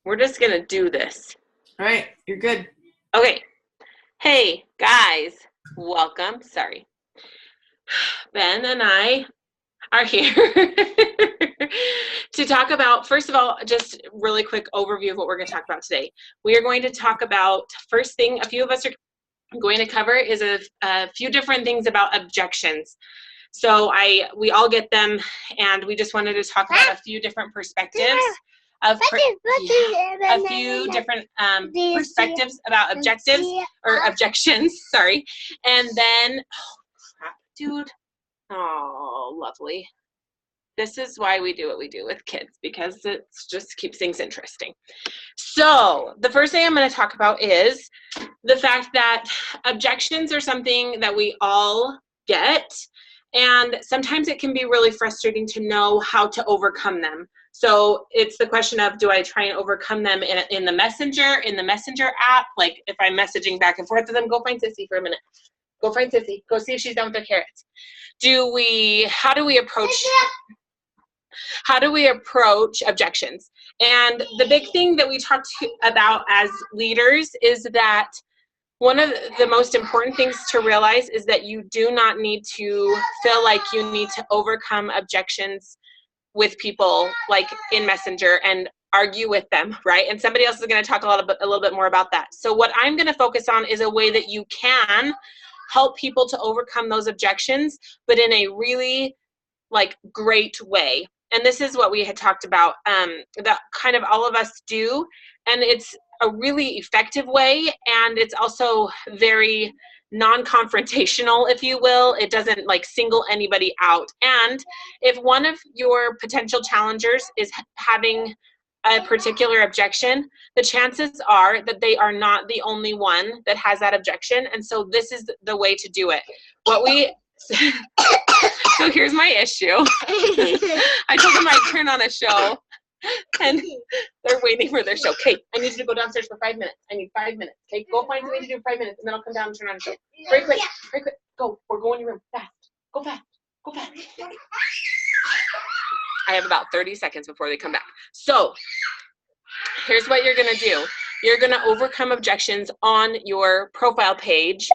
We're just going to do this. All right, you're good. Okay. Hey, guys, welcome. Sorry. Ben and I are here to talk about, first of all, just really quick overview of what we're going to talk about today. We are going to talk about, first thing a few of us are going to cover is a few different things about objections. So we all get them, and we just wanted to talk about a few different perspectives of a few different perspectives about objectives or objections. Sorry, and then crap, dude. Oh, lovely. This is why we do what we do with kids, because it just keeps things interesting. So the first thing I'm going to talk about is the fact that objections are something that we all get, and sometimes it can be really frustrating to know how to overcome them. So it's the question of, do I try and overcome them in the messenger app? Like if I'm messaging back and forth with them, go find Sissy for a minute. Go find Sissy. Go see if she's done with her carrots. How do we approach objections? And the big thing that we talked about as leaders is that one of the most important things to realize is that you do not need to feel like you need to overcome objections with people like in Messenger and argue with them, right? And somebody else is going to talk a little bit more about that. So what I'm going to focus on is a way that you can help people to overcome those objections, but in a really great way. And this is what we had talked about, that kind of all of us do, and it's a really effective way, and it's also very non-confrontational, if you will. It doesn't single anybody out. And if one of your potential challengers is having a particular objection, the chances are that they are not the only one that has that objection, and so this is the way to do it. So here's my issue. I told them I'd turn on a show, and they're waiting for their show. Okay, I need you to go downstairs for 5 minutes. I need 5 minutes. Okay, go find something to do for 5 minutes, and then I'll come down and turn on a show. Very quick, very quick. Go, or go in your room. Fast. Go fast. Go fast. I have about 30 seconds before they come back. So here's what you're going to do. You're going to overcome objections on your profile page.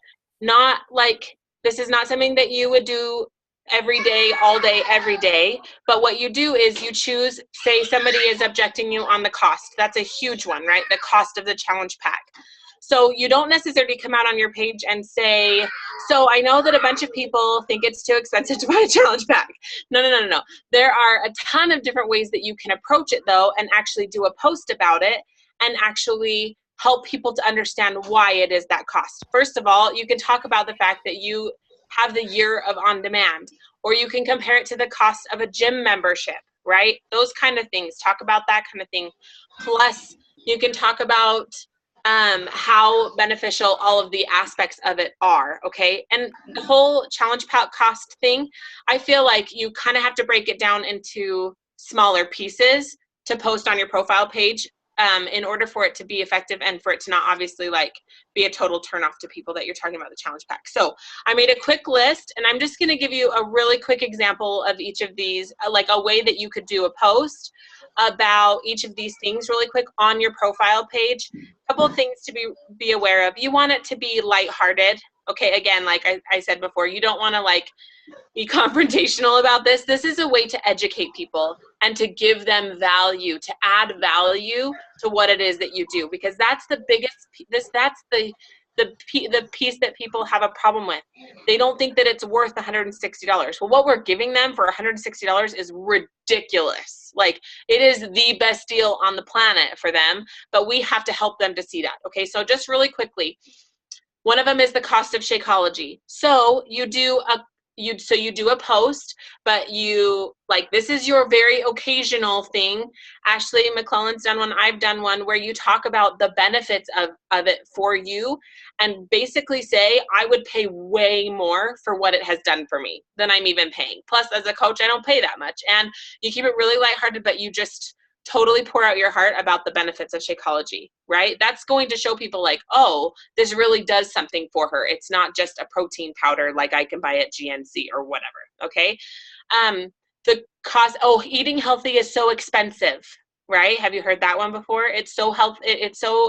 This is not something that you would do every day, all day, every day. But what you do is you choose, say somebody is objecting you on the cost. That's a huge one, right? The cost of the challenge pack. So you don't necessarily come out on your page and say, so I know that a bunch of people think it's too expensive to buy a challenge pack. No. There are a ton of different ways that you can approach it, though, and actually do a post about it and actually help people to understand why it is that cost. First of all, you can talk about the fact that you have the year of on-demand, or you can compare it to the cost of a gym membership, right? Those kind of things. Talk about that kind of thing. Plus, you can talk about how beneficial all of the aspects of it are, okay? And the whole challenge pack cost thing, I feel like you kind of have to break it down into smaller pieces to post on your profile page in order for it to be effective and for it to not obviously be a total turnoff to people that you're talking about the challenge pack. So I made a quick list, and I'm just going to give you a really quick example of each of these, a way that you could do a post about each of these things really quick on your profile page. A couple of things to be aware of. You want it to be lighthearted. Okay, again, like I said before, you don't want to be confrontational about this. This is a way to educate people and to give them value, to add value to what it is that you do, because that's the biggest, that's the piece that people have a problem with. They don't think that it's worth $160. Well, what we're giving them for $160 is ridiculous. It is the best deal on the planet for them, but we have to help them to see that. Okay, so just really quickly, one of them is the cost of Shakeology. So you do a post, but this is your very occasional thing. Ashley McClellan's done one, I've done one, where you talk about the benefits of it for you and basically say, I would pay way more for what it has done for me than I'm even paying. Plus, as a coach, I don't pay that much. And you keep it really lighthearted, but you just totally pour out your heart about the benefits of Shakeology, right? That's going to show people oh, this really does something for her. It's not just a protein powder like I can buy at GNC or whatever, okay? The cost, eating healthy is so expensive. right? Have you heard that one before? It's so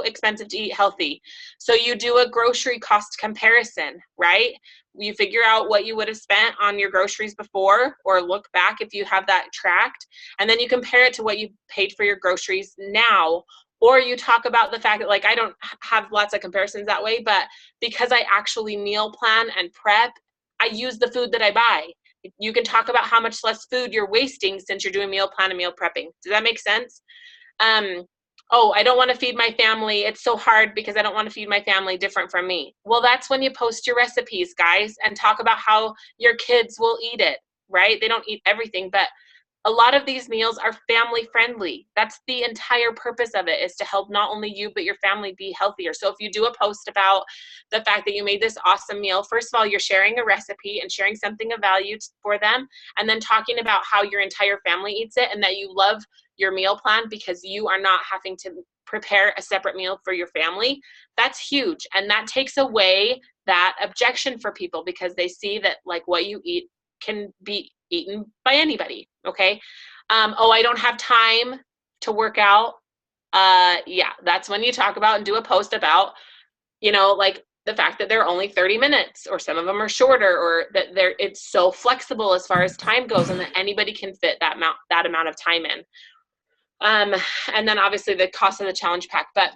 expensive to eat healthy. So you do a grocery cost comparison, right? You figure out what you would have spent on your groceries before, or look back if you have that tracked, and then you compare it to what you paid for your groceries now. Or you talk about the fact that, like, I don't have lots of comparisons that way, but because I actually meal plan and prep, I use the food that I buy. You can talk about how much less food you're wasting since you're doing meal plan and meal prepping. Does that make sense? Oh, I don't want to feed my family. It's so hard because I don't want to feed my family different from me. Well, that's when you post your recipes, guys, and talk about how your kids will eat it, right? They don't eat everything, but a lot of these meals are family friendly. That's the entire purpose of it, is to help not only you, but your family be healthier. So if you do a post about the fact that you made this awesome meal, first of all, you're sharing a recipe and sharing something of value for them, and then talking about how your entire family eats it and that you love your meal plan because you are not having to prepare a separate meal for your family. That's huge. And that takes away that objection for people, because they see that, like, what you eat can be eaten by anybody. Okay. Oh, I don't have time to work out. Yeah, that's when you talk about and do a post about, like the fact that they're only 30 minutes, or some of them are shorter, or that it's so flexible as far as time goes, and that anybody can fit that amount of time in. And then obviously the cost of the challenge pack, but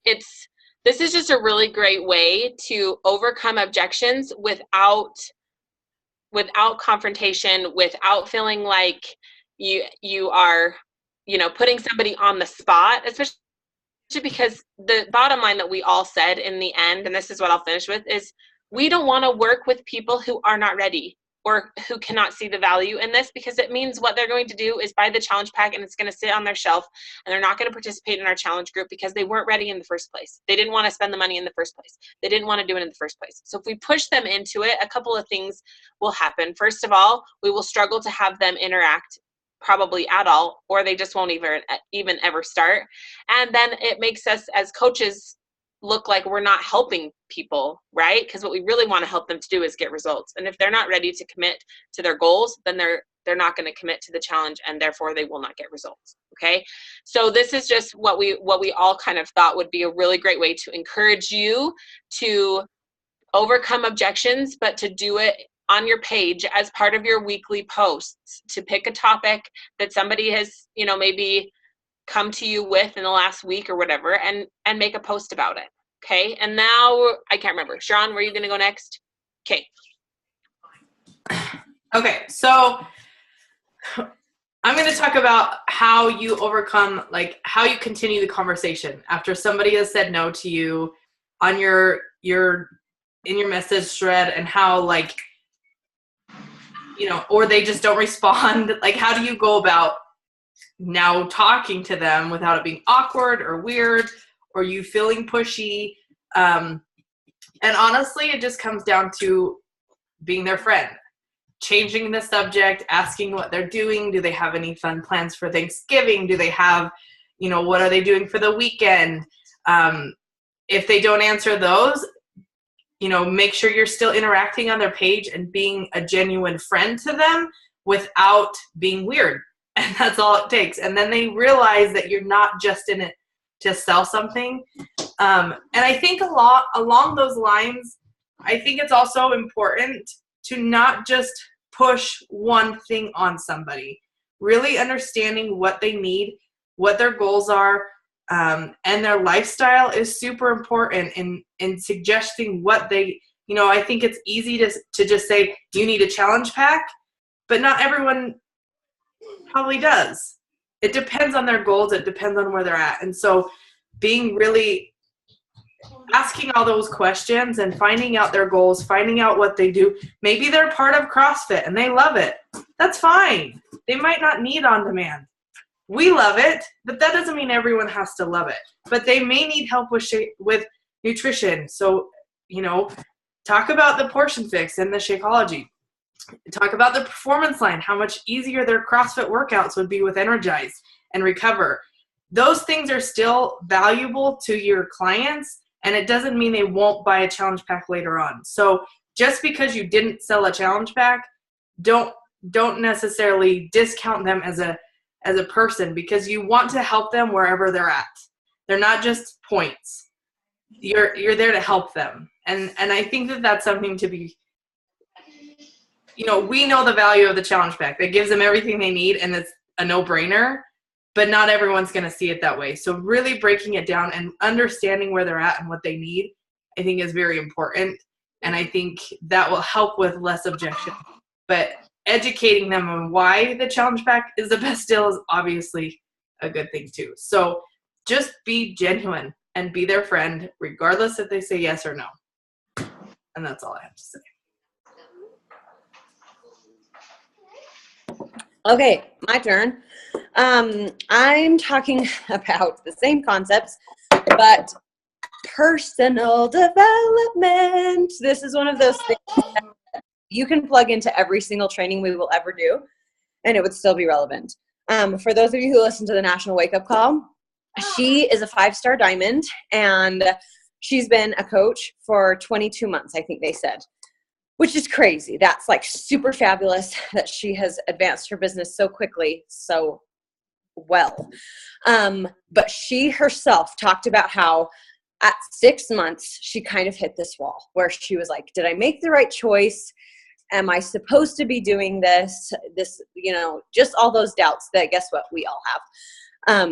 this is just a really great way to overcome objections without confrontation, without feeling like you are, putting somebody on the spot, especially because the bottom line that we all said in the end, and this is what I'll finish with, is we don't want to work with people who are not ready or who cannot see the value in this, because it means what they're going to do is buy the challenge pack and it's going to sit on their shelf, and they're not going to participate in our challenge group because they weren't ready in the first place. They didn't want to spend the money in the first place. They didn't want to do it in the first place. So if we push them into it, a couple of things will happen. First of all, we will struggle to have them interact probably at all, or they just won't even ever start. And then it makes us as coaches look like we're not helping people, right? Because what we really want to help them to do is get results. And if they're not ready to commit to their goals, then they're not going to commit to the challenge, and therefore they will not get results. Okay. So this is just what we all kind of thought would be a really great way to encourage you to overcome objections, but to do it on your page as part of your weekly posts, to pick a topic that somebody has, maybe come to you with in the last week or whatever, and make a post about it. Okay. And now I can't remember. Sharon, were you going to go next? Okay. Okay. So I'm going to talk about how you overcome, like how you continue the conversation after somebody has said no to you on in your message thread, and how, like, or they just don't respond. Like, how do you go about now talking to them without it being awkward or weird, or you feeling pushy? And honestly, it just comes down to being their friend, changing the subject, asking what they're doing. Do they have any fun plans for Thanksgiving? Do they have, what are they doing for the weekend? If they don't answer those, make sure you're still interacting on their page and being a genuine friend to them without being weird. And that's all it takes. And then they realize that you're not just in it to sell something. And I think along those lines, I think it's also important to not just push one thing on somebody, really understanding what they need, what their goals are, and their lifestyle is super important in suggesting what they, I think it's easy to just say, you need a challenge pack, but not everyone probably does. It depends on their goals. It depends on where they're at. And so being really asking all those questions and finding out their goals, finding out what they do. Maybe they're part of CrossFit and they love it. That's fine. They might not need on demand. We love it, but that doesn't mean everyone has to love it. But they may need help with nutrition. So, talk about the portion fix and the Shakeology. Talk about the performance line, how much easier their CrossFit workouts would be with Energize and Recover. Those things are still valuable to your clients, and it doesn't mean they won't buy a challenge pack later on. So just because you didn't sell a challenge pack, don't necessarily discount them as as a person, because you want to help them wherever they're at. They're not just points. You're there to help them. And I think that that's something to be, we know the value of the challenge pack. That gives them everything they need, and it's a no-brainer, but not everyone's going to see it that way. So really breaking it down and understanding where they're at and what they need, I think is very important. And I think that will help with less objection. But educating them on why the challenge pack is the best deal is obviously a good thing too. So just be genuine and be their friend, regardless if they say yes or no. And that's all I have to say. Okay, my turn. I'm talking about the same concepts, but personal development. This is one of those things that you can plug into every single training we will ever do, and it would still be relevant. For those of you who listen to the National Wake Up Call, she is a 5-star diamond, and she's been a coach for 22 months, I think they said, which is crazy. That's like super fabulous that she has advanced her business so quickly, so well. But she herself talked about how at 6 months, she kind of hit this wall where she was like, did I make the right choice? Am I supposed to be doing this? Just all those doubts that, guess what, we all have.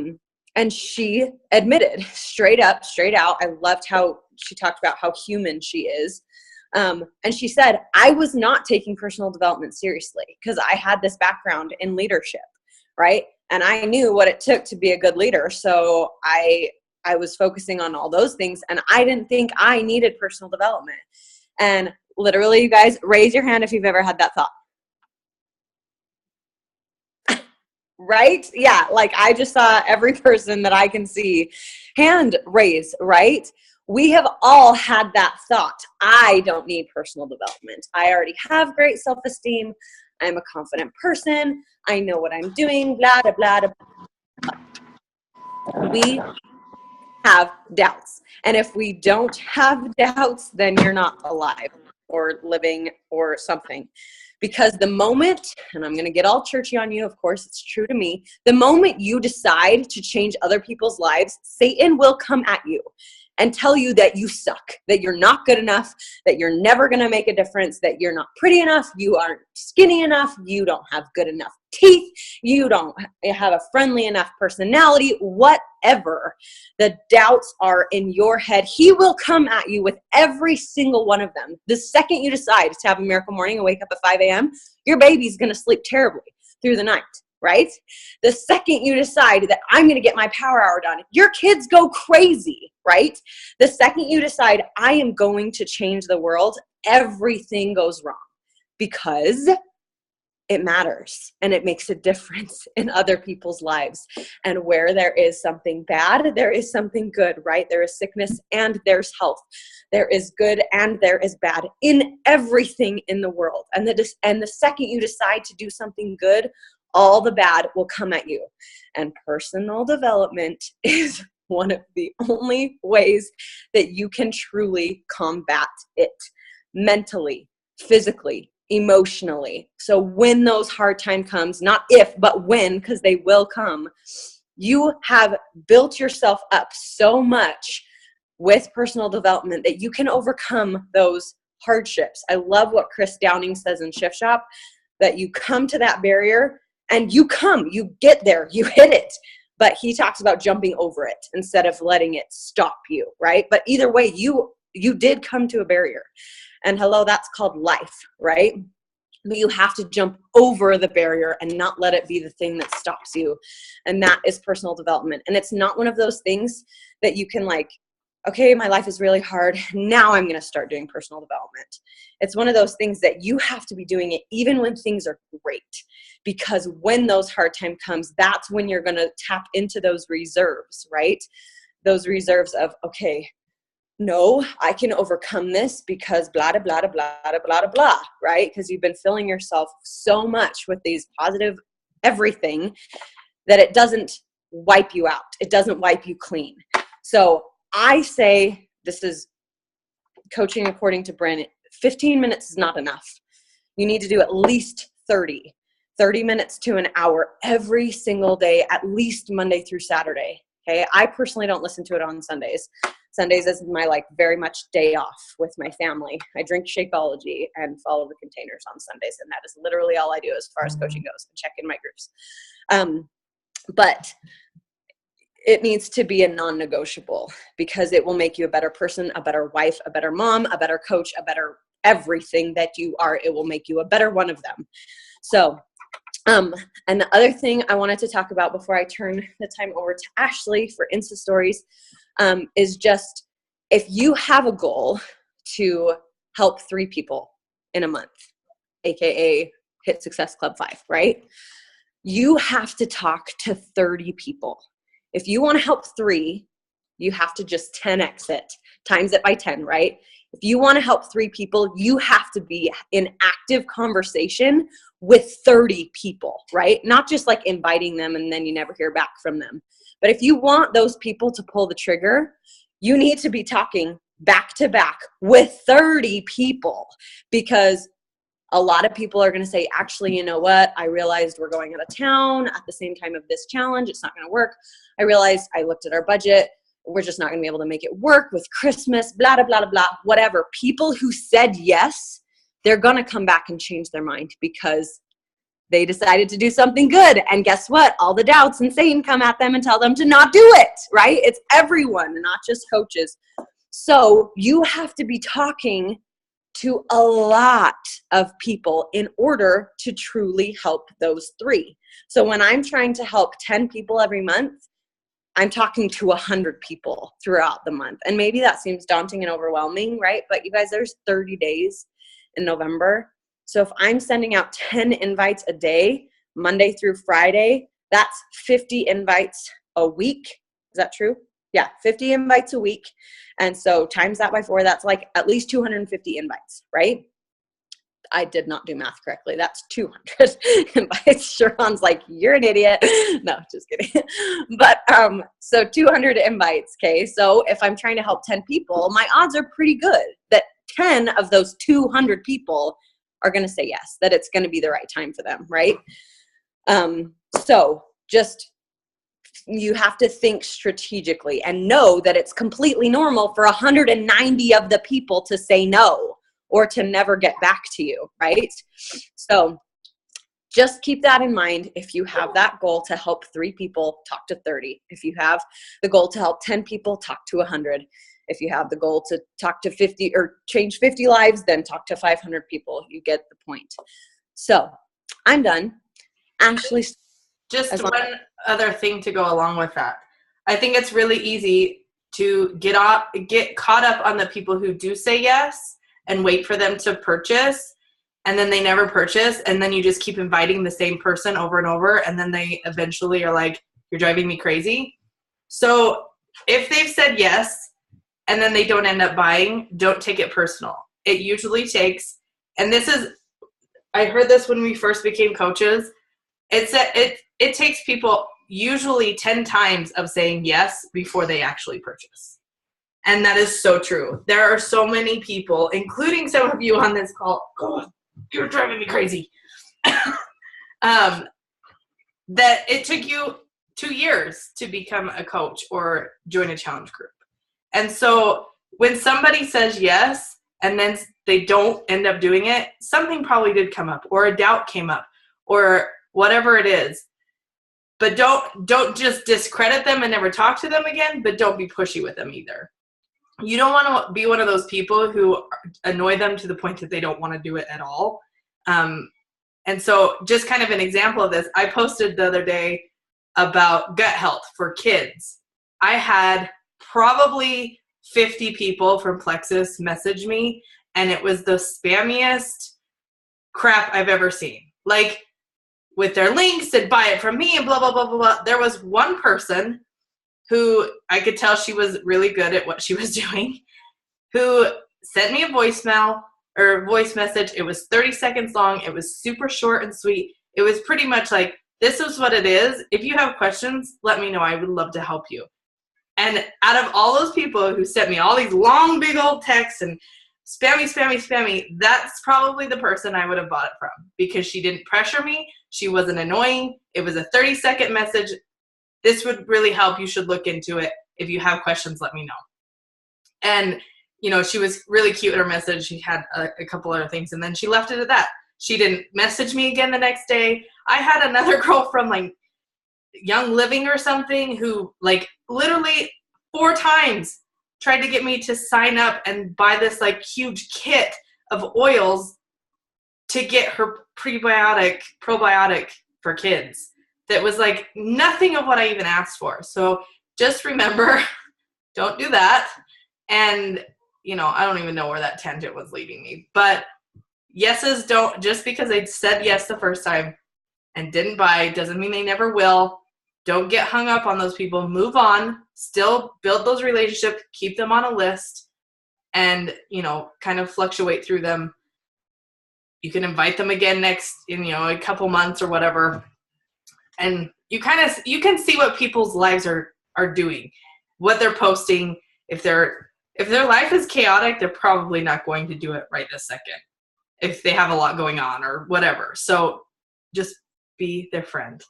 And she admitted straight up, straight out. I loved how she talked about how human she is. And she said, I was not taking personal development seriously because I had this background in leadership, right? And I knew what it took to be a good leader. So I was focusing on all those things, and I didn't think I needed personal development. And literally, you guys, raise your hand if you've ever had that thought. Right? Yeah, like I just saw every person that I can see hand raise, right? We have all had that thought. I don't need personal development. I already have great self-esteem. I'm a confident person. I know what I'm doing, blah, blah, blah, blah. We have doubts. And if we don't have doubts, then you're not alive or living or something. Because the moment, and I'm going to get all churchy on you, of course, it's true to me, the moment you decide to change other people's lives, Satan will come at you and tell you that you suck, that you're not good enough, that you're never going to make a difference, that you're not pretty enough, you aren't skinny enough, you don't have good enough teeth, you don't have a friendly enough personality, whatever the doubts are in your head, he will come at you with every single one of them. The second you decide to have a miracle morning and wake up at 5 a.m., your baby's going to sleep terribly through the night. Right? The second you decide that I'm going to get my power hour done, your kids go crazy, right? The second you decide I am going to change the world, everything goes wrong because it matters and it makes a difference in other people's lives. And where there is something bad, there is something good, right? There is sickness and there's health. There is good and there is bad in everything in the world. And the second you decide to do something good, all the bad will come at you. And personal development is one of the only ways that you can truly combat it mentally, physically, emotionally. So when those hard time comes, not if, but when, because they will come, you have built yourself up so much with personal development that you can overcome those hardships. I love what Chris Downing says in Shift Shop, that you come to that barrier and you get there, you hit it. But he talks about jumping over it instead of letting it stop you, right? But either way, you did come to a barrier. And hello, that's called life, right? But you have to jump over the barrier and not let it be the thing that stops you. And that is personal development. And it's not one of those things that you can like, okay, my life is really hard. Now I'm going to start doing personal development. It's one of those things that you have to be doing it even when things are great. Because when those hard time comes, that's when you're going to tap into those reserves, right? Those reserves of, okay, no, I can overcome this because blah, blah, blah, blah, blah, blah, blah, right? Because you've been filling yourself so much with these positive everything that it doesn't wipe you out. It doesn't wipe you clean. So I say, this is coaching according to Brent, 15 minutes is not enough. You need to do at least 30 30 minutes to an hour every single day, at least Monday through Saturday. Okay. I personally don't listen to it on Sundays. Sundays is my very much day off with my family. I drink Shakeology and follow the containers on Sundays. And that is literally all I do as far as coaching goes, and check in my groups. But it needs to be a non-negotiable, because it will make you a better person, a better wife, a better mom, a better coach, a better everything that you are. It will make you a better one of them. So, and the other thing I wanted to talk about before I turn the time over to Ashley for Insta stories, is just, if you have a goal to help 3 people in a month, AKA hit Success Club 5, right? You have to talk to 30 people. If you want to help 3, you have to just 10x it, times it by 10, right? If you want to help 3 people, you have to be in active conversation with 30 people, right? Not just like inviting them and then you never hear back from them. But if you want those people to pull the trigger, you need to be talking back to back with 30 people, because a lot of people are going to say, actually, you know what? I realized we're going out of town at the same time of this challenge. It's not going to work. I realized, I looked at our budget. We're just not going to be able to make it work with Christmas, blah, blah, blah, blah, whatever. People who said yes, they're going to come back and change their mind because they decided to do something good. And guess what? All the doubts and Satan come at them and tell them to not do it, right? It's everyone, not just coaches. So you have to be talking to a lot of people in order to truly help those 3. So when I'm trying to help 10 people every month, I'm talking to 100 people throughout the month. And maybe that seems daunting and overwhelming, right? But you guys, there's 30 days in November. So if I'm sending out 10 invites a day, Monday through Friday, that's 50 invites a week. Is that true? Yeah, 50 invites a week. And so times that by 4, that's like at least 250 invites, right? I did not do math correctly. That's 200 invites. Sharon's like, you're an idiot. No, just kidding. But so 200 invites, okay? So if I'm trying to help 10 people, my odds are pretty good that 10 of those 200 people are going to say yes, that it's going to be the right time for them, right? So just, you have to think strategically and know that it's completely normal for 190 of the people to say no or to never get back to you, right? So just keep that in mind. If you have that goal to help 3 people, talk to 30. If you have the goal to help 10 people, talk to 100. If you have the goal to talk to 50 or change 50 lives, then talk to 500 people. You get the point. So I'm done. Ashley. Just one other thing to go along with that. I think it's really easy to get caught up on the people who do say yes and wait for them to purchase, and then they never purchase, and then you just keep inviting the same person over and over, and then they eventually are like, you're driving me crazy. So if they've said yes and then they don't end up buying, don't take it personal. It usually takes, and I heard this when we first became coaches, it takes people usually 10 times of saying yes before they actually purchase. And that is so true. There are so many people, including some of you on this call, oh, you're driving me crazy, that it took you 2 years to become a coach or join a challenge group. And so when somebody says yes and then they don't end up doing it, something probably did come up, or a doubt came up, or whatever it is. But don't just discredit them and never talk to them again, but don't be pushy with them either. You don't want to be one of those people who annoy them to the point that they don't want to do it at all. And so just kind of an example of this, I posted the other day about gut health for kids. I had probably 50 people from Plexus message me, and it was the spammiest crap I've ever seen. Like, with their links and buy it from me and blah, blah, blah, blah, blah. There was one person who I could tell she was really good at what she was doing, who sent me a voicemail or voice message. It was 30 seconds long. It was super short and sweet. It was pretty much like, this is what it is. If you have questions, let me know. I would love to help you. And out of all those people who sent me all these long, big old texts and spammy, that's probably the person I would have bought it from, because she didn't pressure me. She wasn't annoying. It was a 30-second message. This would really help. You should look into it. If you have questions, let me know. And, you know, she was really cute in her message. She had a couple other things, and then she left it at that. She didn't message me again the next day. I had another girl from, like, Young Living or something who, like, literally 4 times tried to get me to sign up and buy this, like, huge kit of oils to get her probiotic for kids. That was, like, nothing of what I even asked for. So just remember, don't do that. And, you know, I don't even know where that tangent was leading me. But yeses don't, just because they said yes the first time and didn't buy, doesn't mean they never will. Don't get hung up on those people. Move on. Still build those relationships. Keep them on a list. And, you know, kind of fluctuate through them. You can invite them again in, you know, a couple months or whatever. And you can see what people's lives are doing, what they're posting. If their life is chaotic, they're probably not going to do it right this second if they have a lot going on or whatever. So just be their friend.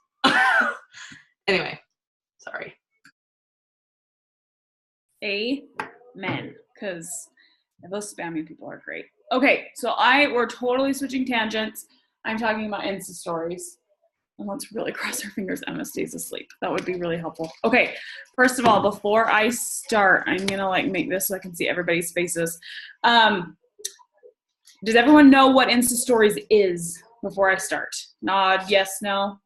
Anyway, sorry. Amen. Because those spammy people are great. Okay, so we're totally switching tangents. I'm talking about Insta stories. And let's really cross our fingers Emma stays asleep. That would be really helpful. Okay, first of all, before I start, I'm going to like make this so I can see everybody's faces. Does everyone know what Insta stories is before I start? Nod, yes, no?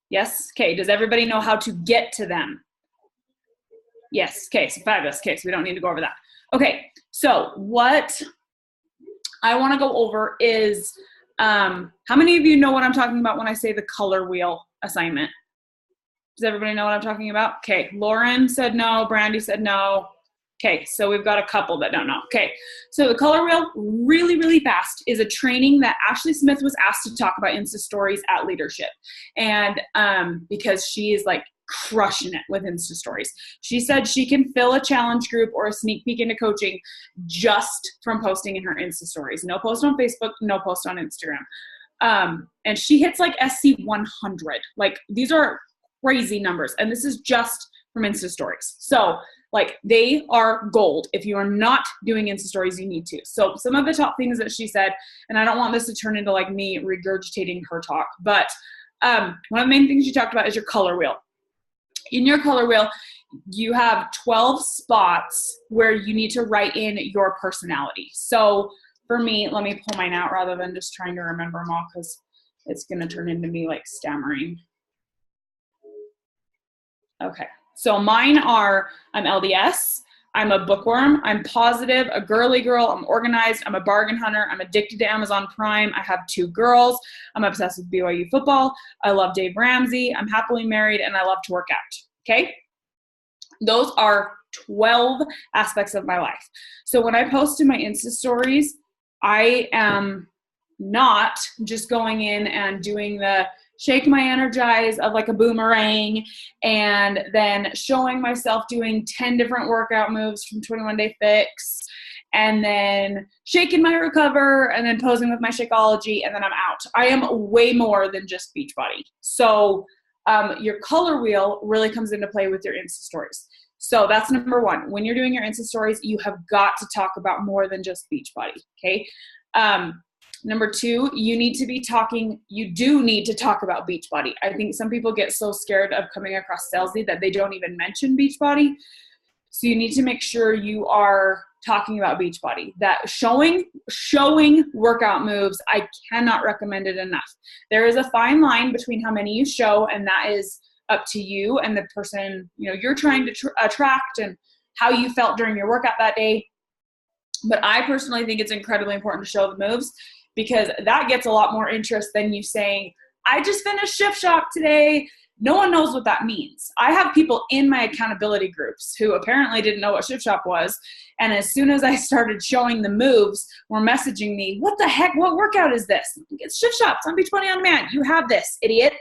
Yes? Okay, does everybody know how to get to them? Yes, okay, so fabulous. Okay, so we don't need to go over that. Okay, so what I want to go over is how many of you know what I'm talking about when I say the color wheel assignment? Does everybody know what I'm talking about? Okay, Lauren said no, Brandy said no. Okay, so we've got a couple that don't know. Okay, so the color wheel, really, really fast, is a training that Ashley Smith was asked to talk about Insta stories at Leadership. And because she is like crushing it with Insta stories. She said she can fill a challenge group or a sneak peek into coaching just from posting in her Insta stories. No post on Facebook, no post on Instagram. And she hits like SC 100. Like these are crazy numbers. And this is just from Insta stories. So like they are gold. If you are not doing Insta stories, you need to. So some of the top things that she said, and I don't want this to turn into like me regurgitating her talk, but one of the main things she talked about is your color wheel. In your color wheel, you have 12 spots where you need to write in your personality. So for me, let me pull mine out rather than just trying to remember them all because it's going to turn into me like stammering. Okay, so mine are, I'm LDS, I'm a bookworm, I'm positive, a girly girl, I'm organized, I'm a bargain hunter, I'm addicted to Amazon Prime, I have 2 girls, I'm obsessed with BYU football, I love Dave Ramsey, I'm happily married, and I love to work out, okay? Those are 12 aspects of my life. So when I post in my Insta stories, I am not just going in and doing the shake my energize of like a boomerang and then showing myself doing 10 different workout moves from 21 Day Fix and then shaking my recover and then posing with my Shakeology and then I'm out. I am way more than just Beachbody. So your color wheel really comes into play with your Insta stories. So that's number 1. When you're doing your Insta stories, you have got to talk about more than just Beachbody, okay? Number 2, you do need to talk about Beachbody. I think some people get so scared of coming across salesy that they don't even mention Beachbody. So you need to make sure you are talking about Beachbody. That showing workout moves, I cannot recommend it enough. There is a fine line between how many you show, and that is up to you and the person you're trying to attract and how you felt during your workout that day. But I personally think it's incredibly important to show the moves because that gets a lot more interest than you saying, I just finished Shift Shock today. No one knows what that means. I have people in my accountability groups who apparently didn't know what Shift Shop was. And as soon as I started showing the moves, were messaging me, what the heck, what workout is this? It's Shift Shop, it's on Beachbody On Demand. You have this, idiot.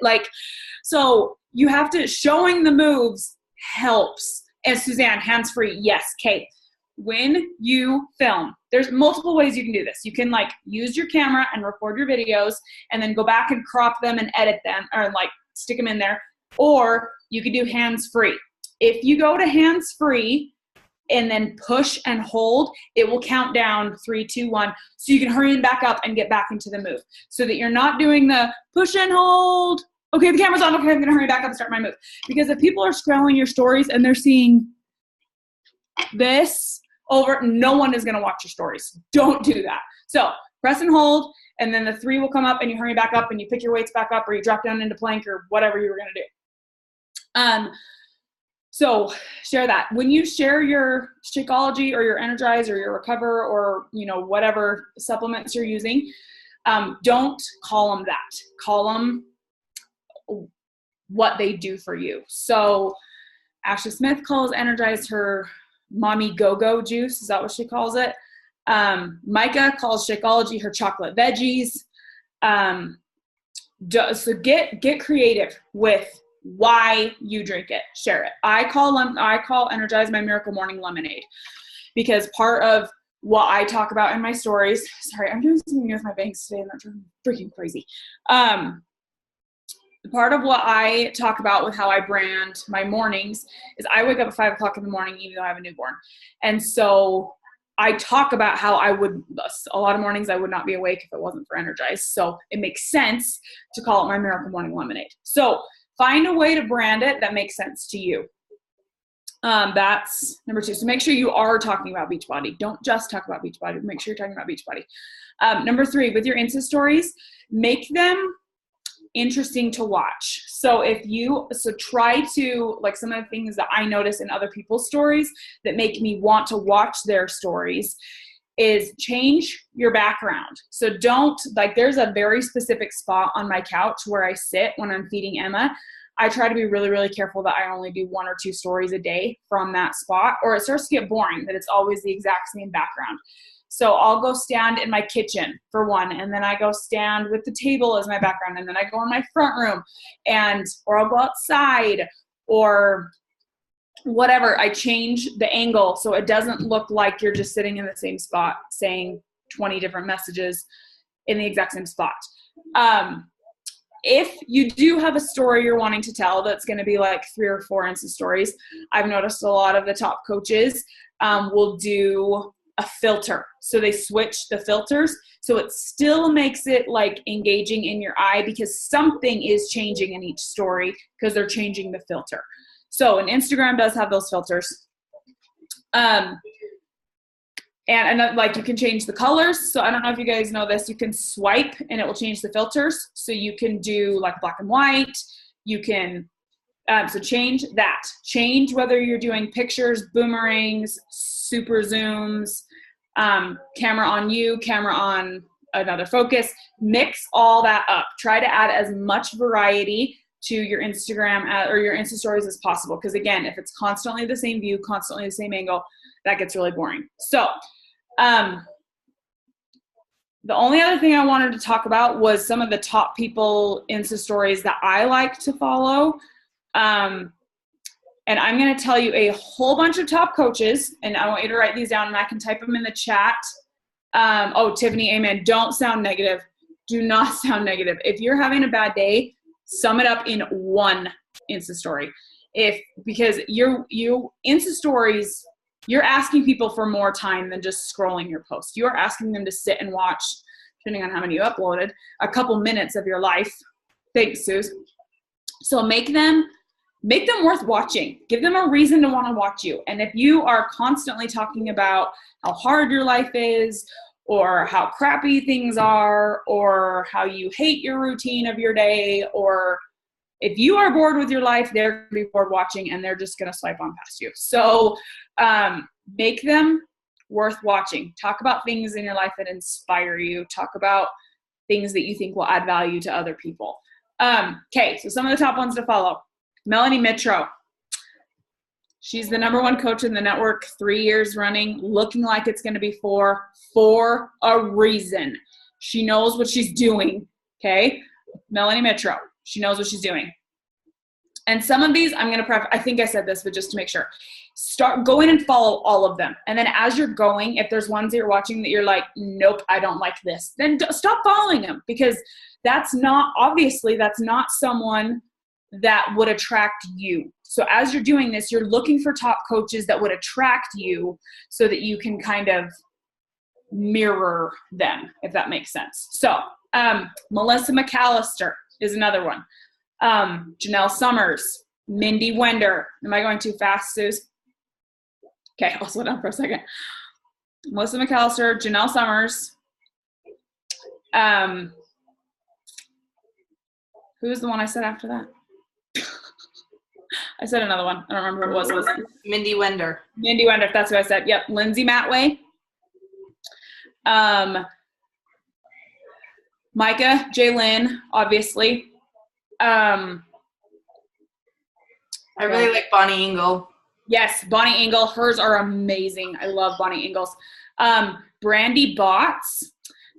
So you have to, showing the moves helps. And Suzanne, hands-free, yes, Kate. when you film, there's multiple ways you can do this. You can like use your camera and record your videos and then go back and crop them and edit them or like stick them in there. Or you can do hands-free. If you go to hands-free and then push and hold, it will count down 3, 2, 1. So you can hurry and back up and get back into the move so that you're not doing the push and hold. Okay, the camera's on. Okay, I'm going to hurry back up and start my move. Because if people are scrolling your stories and they're seeing this over, no one is going to watch your stories. Don't do that. So press and hold, and then the 3 will come up and you hurry back up and you pick your weights back up or you drop down into plank or whatever you were going to do. So share that. When you share your Shakeology or your Energize or your Recover or, you know, whatever supplements you're using, don't call them that. Call them what they do for you. So Ashley Smith calls Energize her mommy go-go juice. Is that what she calls it? Micah calls Shakeology her chocolate veggies. So get creative with why you drink it. Share it. I call Energize my Miracle Morning Lemonade because part of what I talk about in my stories, sorry, I'm doing something new with my bangs today and they're freaking crazy. Part of what I talk about with how I brand my mornings is I wake up at 5 o'clock in the morning, even though I have a newborn. And so I talk about how a lot of mornings I would not be awake if it wasn't for Energize. So it makes sense to call it my Miracle Morning Lemonade. So find a way to brand it that makes sense to you. That's number 2. So make sure you are talking about Beachbody. Don't just talk about Beachbody. Make sure you're talking about Beachbody. Number 3, with your Insta stories, make them interesting to watch. So try to, like, some of the things that I notice in other people's stories that make me want to watch their stories is change your background. So don't, like, there's a very specific spot on my couch where I sit when I'm feeding Emma. I try to be really, really careful that I only do 1 or 2 stories a day from that spot, or it starts to get boring that it's always the exact same background. So I'll go stand in my kitchen for one, and then I go stand with the table as my background, and then I go in my front room, or I'll go outside, or whatever. I change the angle so it doesn't look like you're just sitting in the same spot saying 20 different messages in the exact same spot. If you do have a story you're wanting to tell that's going to be like 3 or 4 Insta stories, I've noticed a lot of the top coaches will do a filter. So they switch the filters so it still makes it like engaging in your eye because something is changing in each story because they're changing the filter. So, and Instagram does have those filters. And like you can change the colors. So I don't know if you guys know this, you can swipe and it will change the filters. So you can do like black and white. You can, so change that. Change whether you're doing pictures, boomerangs, super zooms, camera on you, camera on another focus. Mix all that up. Try to add as much variety to your Instagram or your Insta stories as possible. Because again, if it's constantly the same view, constantly the same angle, that gets really boring. So the only other thing I wanted to talk about was some of the top people Insta stories that I like to follow. And I'm going to tell you a whole bunch of top coaches, and I want you to write these down, and I can type them in the chat. Oh, Tiffany, amen. Don't sound negative. Do not sound negative. If you're having a bad day, sum it up in 1 Insta story. Because you Insta stories, you're asking people for more time than just scrolling your post. You're asking them to sit and watch, depending on how many you uploaded, a couple minutes of your life. Thanks, Suze. So make them worth watching. Give them a reason to want to watch you. And if you are constantly talking about how hard your life is, or how crappy things are, or how you hate your routine of your day, or if you are bored with your life, they're going to be bored watching and they're just going to swipe on past you. So make them worth watching. Talk about things in your life that inspire you. Talk about things that you think will add value to other people. Okay, so some of the top ones to follow. Melanie Mitro. She's the #1 coach in the network, 3 years running, looking like it's going to be 4 for a reason. She knows what she's doing, okay? Melanie Mitro. She knows what she's doing. And some of these, I'm going to I think I said this, but just to make sure. start go in and follow all of them. And then as you're going, if there's ones that you're watching that you're like, nope, I don't like this, then stop following them, because that's not someone that would attract you. So as you're doing this, you're looking for top coaches that would attract you so that you can kind of mirror them, if that makes sense. So Melissa McAllister is another one. Janelle Summers, Mindy Wender. Am I going too fast, Suze? Okay, I'll slow down for a second. Melissa McAllister, Janelle Summers. Who's the one I said after that? I said another one. I don't remember who it was. Mindy Wender. Mindy Wender, that's who I said. Yep, Lindsay Matway. Micah J. Lynn, obviously. I really like Bonnie Engel. Yes, Bonnie Engel. Hers are amazing. I love Bonnie Engel's. Brandy Botts.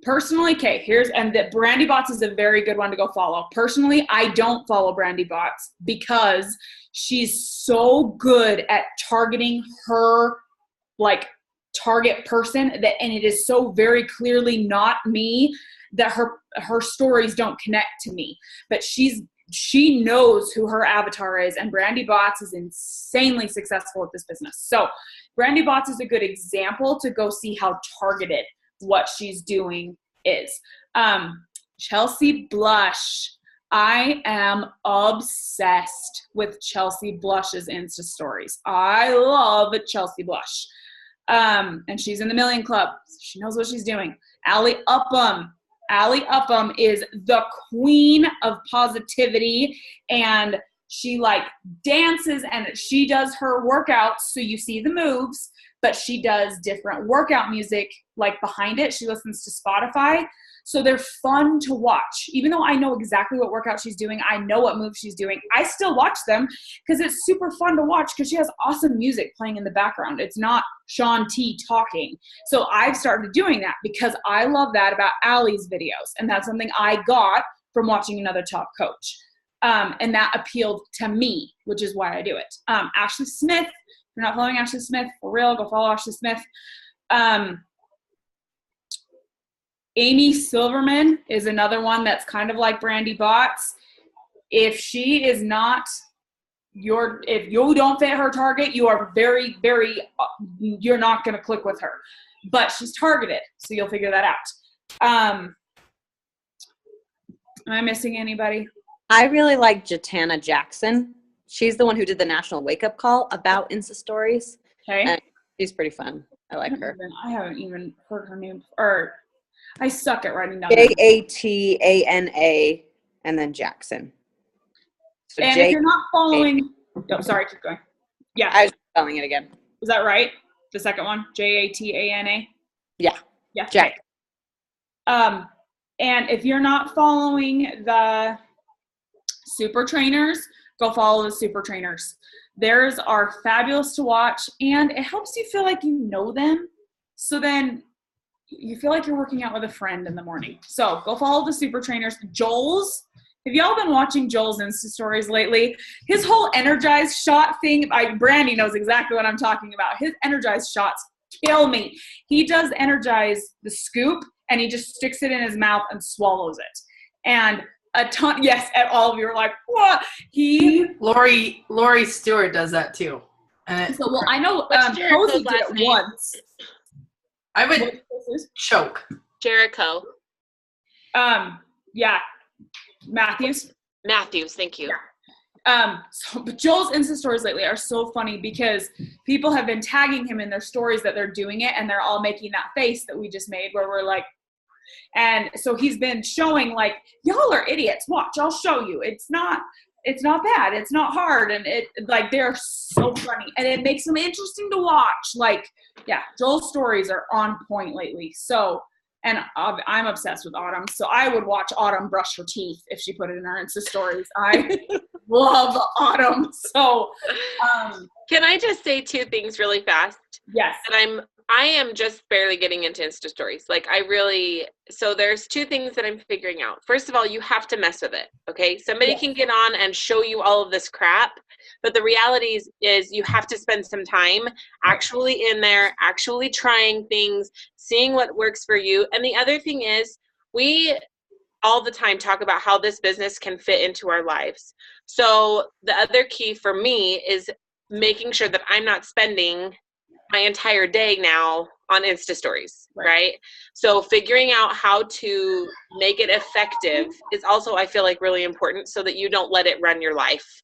Personally, Brandy Botts is a very good one to go follow. Personally, I don't follow Brandy Botts because she's so good at targeting her, like, target person, and it is so very clearly not me that her stories don't connect to me. But she knows who her avatar is, and Brandy Botts is insanely successful at this business. So Brandy Botts is a good example to go see how targeted what she's doing is. Chelsea Blush. I am obsessed with Chelsea Blush's Insta stories. I love Chelsea Blush. And she's in the Million Club. She knows what she's doing. Allie Upham. Allie Upham is the queen of positivity, and she like dances and she does her workouts. So you see the moves, but she does different workout music like behind it. She listens to Spotify. So they're fun to watch. Even though I know exactly what workout she's doing, I know what move she's doing, I still watch them because it's super fun to watch because she has awesome music playing in the background. It's not Sean T talking. So I've started doing that because I love that about Allie's videos. And that's something I got from watching another top coach. And that appealed to me, which is why I do it. Ashley Smith. If you're not following Ashley Smith, for real, go follow Ashley Smith. Amy Silverman is another one that's kind of like Brandy Botts. If she is not if you don't fit her target, you are very, very, you're not going to click with her. But she's targeted, so you'll figure that out. Am I missing anybody? I really like Jatana Jackson. She's the one who did the national wake-up call about Insta stories. Okay. And she's pretty fun. I like her. I haven't even heard her name, or I suck at writing down. Jatana and then Jackson. So and if you're not following, sorry, keep going. Yeah. I was spelling it again. Is that right? The second one, Jatana? Yeah. Yeah. Jack. And if you're not following the super trainers, go follow the super trainers. Theirs are fabulous to watch, and it helps you feel like you know them. So then you feel like you're working out with a friend in the morning. So go follow the super trainers. Joel's. Have y'all been watching Joel's Insta stories lately? His whole energized shot thing, Brandy knows exactly what I'm talking about. His energized shots kill me. He does energize the scoop, and he just sticks it in his mouth and swallows it. And a ton, yes, and all of you are like, what? Lori Stewart does that too. So, well, I know Cozy did it once. I would choke. Jericho. Yeah. Matthews, thank you. Yeah. But Joel's Insta stories lately are so funny because people have been tagging him in their stories that they're doing it, and they're all making that face that we just made where we're like, and so he's been showing like, y'all are idiots. Watch, I'll show you. It's not bad. It's not hard. And it like, they're so funny, and it makes them interesting to watch. Like, yeah, Joel's stories are on point lately. So, and I'm obsessed with Autumn. So I would watch Autumn brush her teeth if she put it in her Insta stories. I love Autumn. So, can I just say two things really fast? Yes. And I am just barely getting into Insta stories. Like so there's two things that I'm figuring out. First of all, you have to mess with it. Okay. Somebody can get on and show you all of this crap, But the reality is you have to spend some time actually in there, actually trying things, seeing what works for you. And the other thing is, we all the time talk about how this business can fit into our lives. So the other key for me is making sure that I'm not spending my entire day now on Insta stories, right? So figuring out how to make it effective is also, I feel like, really important so that you don't let it run your life.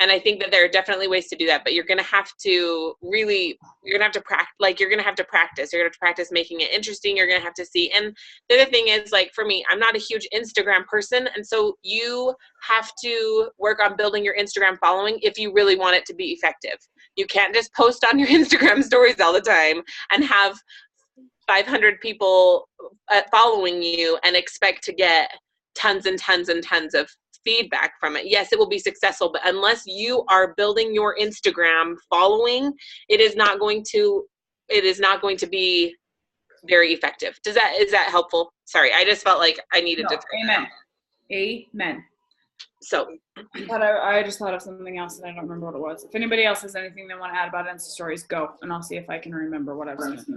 And I think that there are definitely ways to do that, but you're going to have to really, you're going to have to practice, like you're going to have to practice. You're going to have to practice making it interesting. You're going to have to see. And the other thing is, like, for me, I'm not a huge Instagram person. And so you have to work on building your Instagram following if you really want it to be effective. You can't just post on your Instagram stories all the time and have 500 people following you and expect to get tons and tons and tons of feedback from it. Yes, it will be successful, but unless you are building your Instagram following, it is not going to be very effective. Is that helpful? Sorry, I just felt like I needed to. Amen. So, But I just thought of something else and I don't remember what it was. If anybody else has anything they want to add about Insta stories, go, and I'll see if I can remember what I was going to say.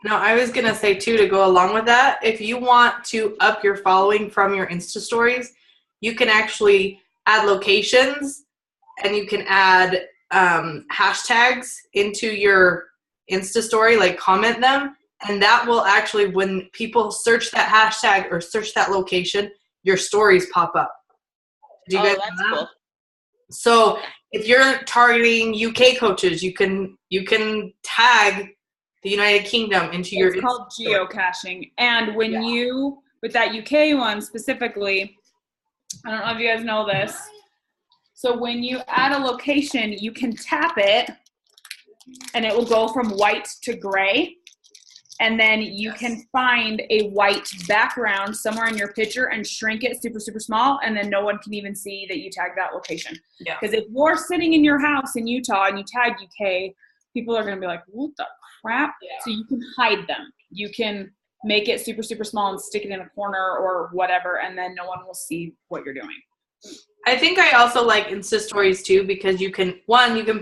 No, I was going to say too, to go along with that, if you want to up your following from your Insta stories, you can actually add locations and you can add hashtags into your Insta story, like comment them. And that will actually, when people search that hashtag or search that location, your stories pop up. Do you guys that's know that? cool. So if you're targeting UK coaches, you can tag the United Kingdom into your. It's called geocaching. And when you, with that UK one specifically, I don't know if you guys know this. So when you add a location, you can tap it and it will go from white to gray. And then you can find a white background somewhere in your picture and shrink it super, super small. And then no one can even see that you tagged that location. Because if you're sitting in your house in Utah and you tag UK, people are going to be like, what the crap? So you can hide them. You can make it super, super small and stick it in a corner or whatever. And then no one will see what you're doing. I think I also like Insta stories too, because you can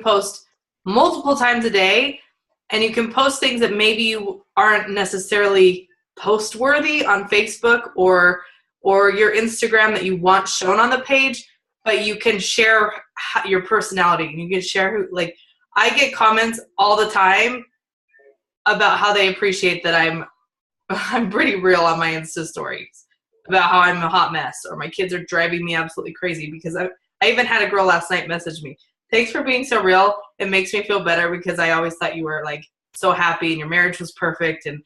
post multiple times a day. And you can post things that maybe you aren't necessarily post worthy on Facebook or your Instagram that you want shown on the page, but you can share your personality. You can share who, like, I get comments all the time about how they appreciate that I'm pretty real on my Insta stories, about how I'm a hot mess or my kids are driving me absolutely crazy, because I even had a girl last night message me, "Thanks for being so real. It makes me feel better because I always thought you were like so happy and your marriage was perfect and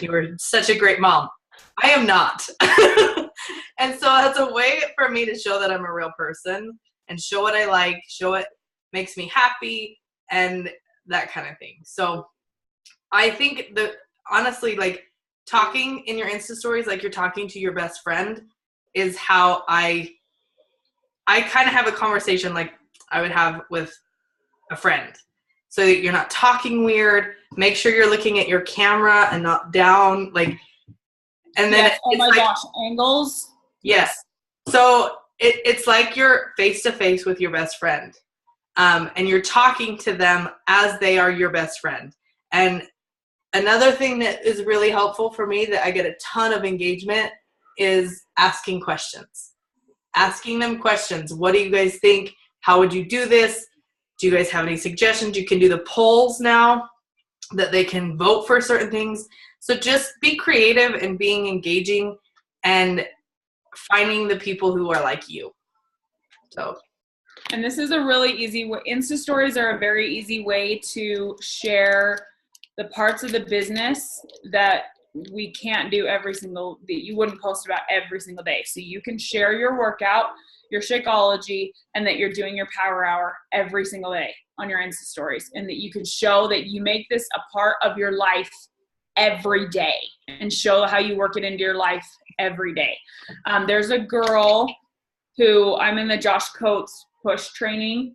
you were such a great mom." I am not. And so that's a way for me to show that I'm a real person and show what I like, show what makes me happy and that kind of thing. So I think that honestly, like, talking in your Insta stories like you're talking to your best friend is how I kind of have a conversation like I would have with a friend. So that you're not talking weird. Make sure you're looking at your camera and not down. Like, and then yes, oh my gosh, angles. Yes. So it's like you're face to face with your best friend. And you're talking to them as they are your best friend. And another thing that is really helpful for me that I get a ton of engagement is asking questions. Asking them questions. What do you guys think? How would you do this? Do you guys have any suggestions? You can do the polls now that they can vote for certain things. So just be creative and being engaging and finding the people who are like you. So. And this is a really easy way. Insta stories are a very easy way to share the parts of the business that we can't do that you wouldn't post about every single day. So you can share your workout, your Shakeology, and that you're doing your power hour every single day on your Insta stories, and that you can show that you make this a part of your life every day and show how you work it into your life every day. There's a girl who I'm in the Josh Coates push training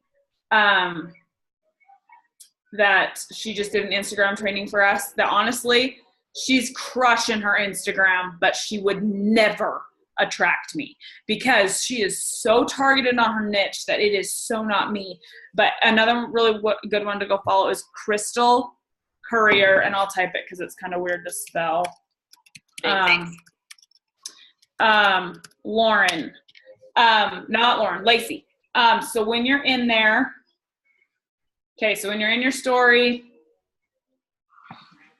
that she just did an Instagram training for us that honestly, she's crushing her Instagram, but she would never attract me, because she is so targeted on her niche that it is so not me. But another really good one to go follow is Crystal Courier, and I'll type it because it's kind of weird to spell. Lauren, not Lauren, Lacey. So when you're in there, okay, so when you're in your story,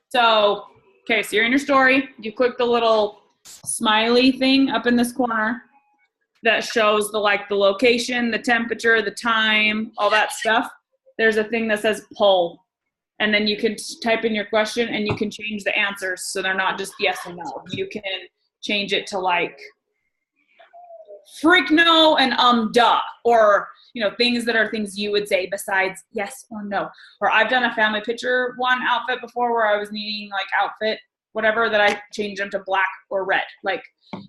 so you're in your story, you click the little smiley thing up in this corner that shows the location, the temperature, the time, all that stuff. There's a thing that says poll, and then you can type in your question and you can change the answers so they're not just yes or no. You can change it to like freak no and duh, or things that are things you would say besides yes or no. Or I've done a family picture one outfit before where I was needing like outfit whatever that I changed them to black or red. Like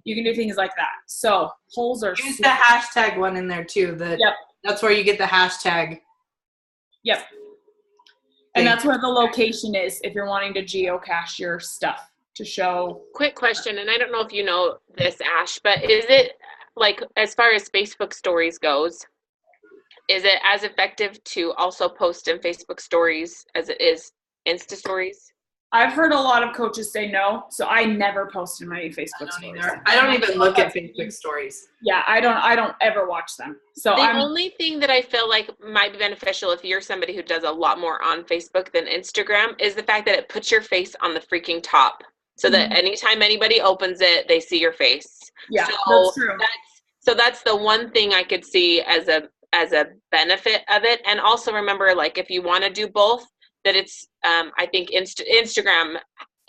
you can do things like that. So polls are use the hashtag one in there too. Yep. That's where you get the hashtag. Yep. And that's where the location is if you're wanting to geocache your stuff to show. Quick question, and I don't know if you know this, Ash, but is it like, as far as Facebook stories goes, is it as effective to also post in Facebook stories as it is Insta stories? I've heard a lot of coaches say no, so I never post in my Facebook stories. I don't even look at Facebook stories. Yeah, I don't ever watch them. So the only thing that I feel like might be beneficial if you're somebody who does a lot more on Facebook than Instagram is the fact that it puts your face on the freaking top, so that anytime anybody opens it, they see your face. Yeah, so that's true. That's the one thing I could see as a benefit of it. And also remember, like, if you want to do both, that it's I think Instagram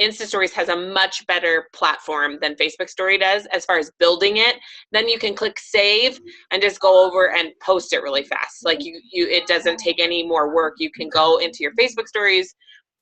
Insta Stories has a much better platform than Facebook Story does as far as building it. Then you can click save and just go over and post it really fast. Like it doesn't take any more work. You can go into your Facebook Stories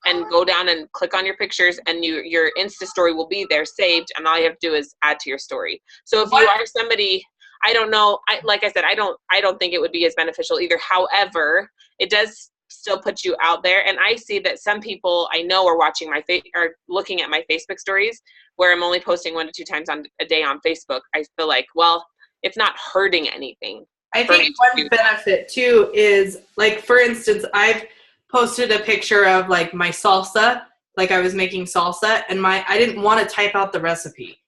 and go down and click on your pictures, and your Insta Story will be there saved, and all you have to do is add to your story. So if you are somebody, I don't know, like I said, I don't think it would be as beneficial either. However, it does still put you out there, and I see that some people I know are watching are looking at my Facebook stories where I'm only posting 1 to 2 times a day on Facebook. I feel like, well, it's not hurting anything. I think one benefit too is, like, for instance, I've posted a picture of like my salsa, like I was making salsa, and I didn't want to type out the recipe.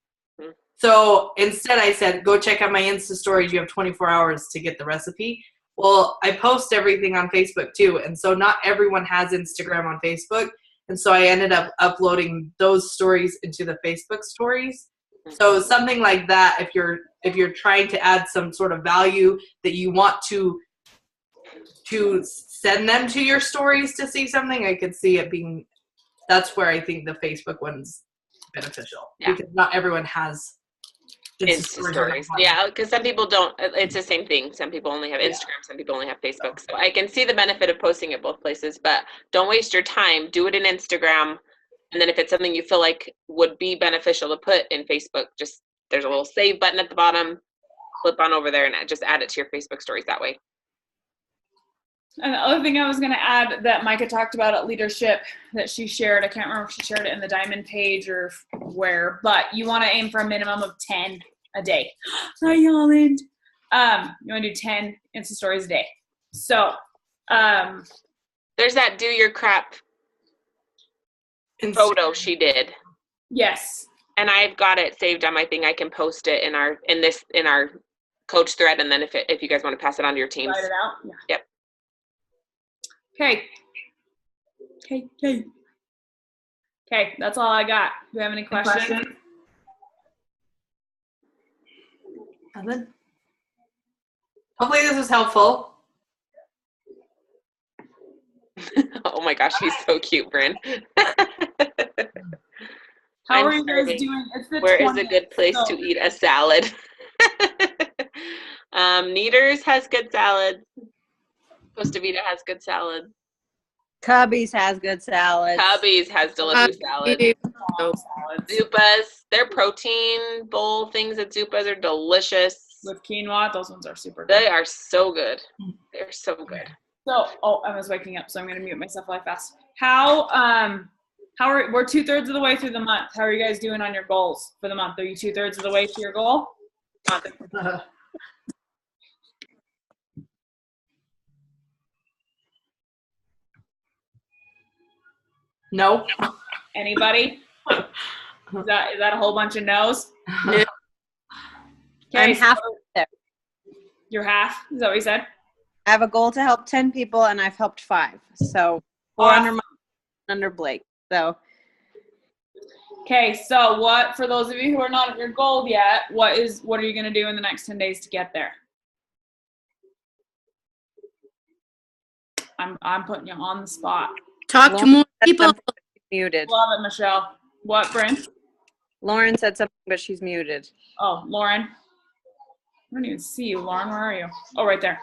So instead I said, go check out my Insta stories. You have 24 hours to get the recipe. Well, I post everything on Facebook too. And so not everyone has Instagram on Facebook. And so I ended up uploading those stories into the Facebook stories. So something like that, if you're trying to add some sort of value that you want to send them to your stories to see something, I could see it being, that's where I think the Facebook one's beneficial. Yeah. Because not everyone has Insta stories. Yeah, because some people don't. It's the same thing. Some people only have Instagram. Some people only have Facebook. So I can see the benefit of posting at both places, but don't waste your time. Do it in Instagram, and then if it's something you feel like would be beneficial to put in Facebook, just there's a little save button at the bottom. Flip on over there and just add it to your Facebook stories that way. And the other thing I was going to add that Micah talked about at leadership that she shared, I can't remember if she shared it in the diamond page or where, but you want to aim for a minimum of 10 a day. Hi, Holland. You want to do 10 Insta stories a day. So there's that do your crap photo she did. Yes. And I've got it saved on my thing. I can post it in our coach thread, and then if you guys want to pass it on to your teams. Write it out. Yeah. Yep. Okay, that's all I got. Do you have any questions? Nothing. Hopefully this was helpful. Oh my gosh, he's so cute, Bryn. How are you guys doing? Where is a good place to eat a salad? Neaters has good salad. Costa Vida has good salad. Cubby's has good salad. Cubby's has delicious salad. Zupas, their protein bowl things at Zupas are delicious. With quinoa, those ones are super good. They are so good. They're so good. So, I was waking up, so I'm going to mute myself really fast. We're 2/3 of the way through the month. How are you guys doing on your goals for the month? Are you 2/3 of the way to your goal? No. Anybody? Is that a whole bunch of no's? No. Okay, I'm half there. you're half. Is that what you said? I have a goal to help 10 people, and I've helped 5. So 4 Awesome. under my, under Blake. So Okay, so what, for those of you who are not at your goal yet, what are you going to do in the next 10 days to get there? I'm putting you on the spot. Talk to more people. muted. Love it, Michelle. What, Bryn? Lauren said something, but she's muted. Oh, Lauren. I don't even see you, Lauren. Where are you? Oh, right there.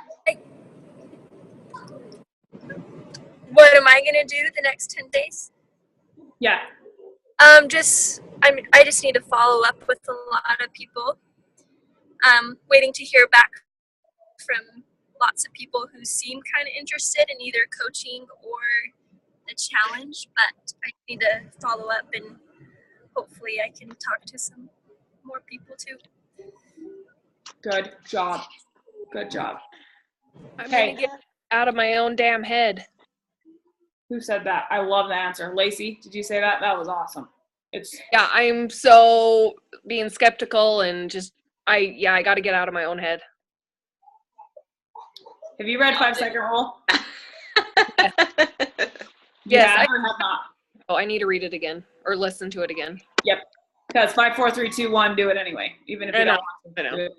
What am I gonna do the next 10 days? Yeah. I just need to follow up with a lot of people. Waiting to hear back from lots of people who seem kind of interested in either coaching or the challenge, but I need to follow up and hopefully I can talk to some more people too. Good job. Good job. I'm Okay. gonna get out of my own damn head. Who said that? I love the answer. Lacey, did you say that? That was awesome. Yeah, I'm so being skeptical and just I got to get out of my own head. Have you read 5 Second Rule? Yes, Yeah, I or have not. Oh, I need to read it again or listen to it again. Yep. Because 5, 4, 3, 2, 1, do it anyway. Even if you I know, don't want to I know. do it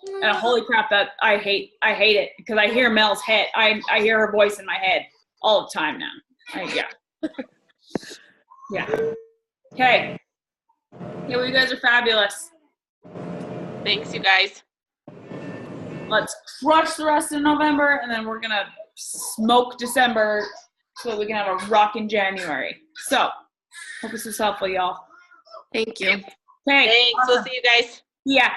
anyway. And holy crap, that I hate it because I hear Mel's head. I hear her voice in my head all the time now. Yeah. Yeah. Okay. Yeah, well, you guys are fabulous. Thanks, you guys. Let's crush the rest of November, and then we're going to smoke December so that we can have a rockin' January. So, hope this was helpful, y'all. Thank you. Okay. Thanks. We'll see you guys. Yeah.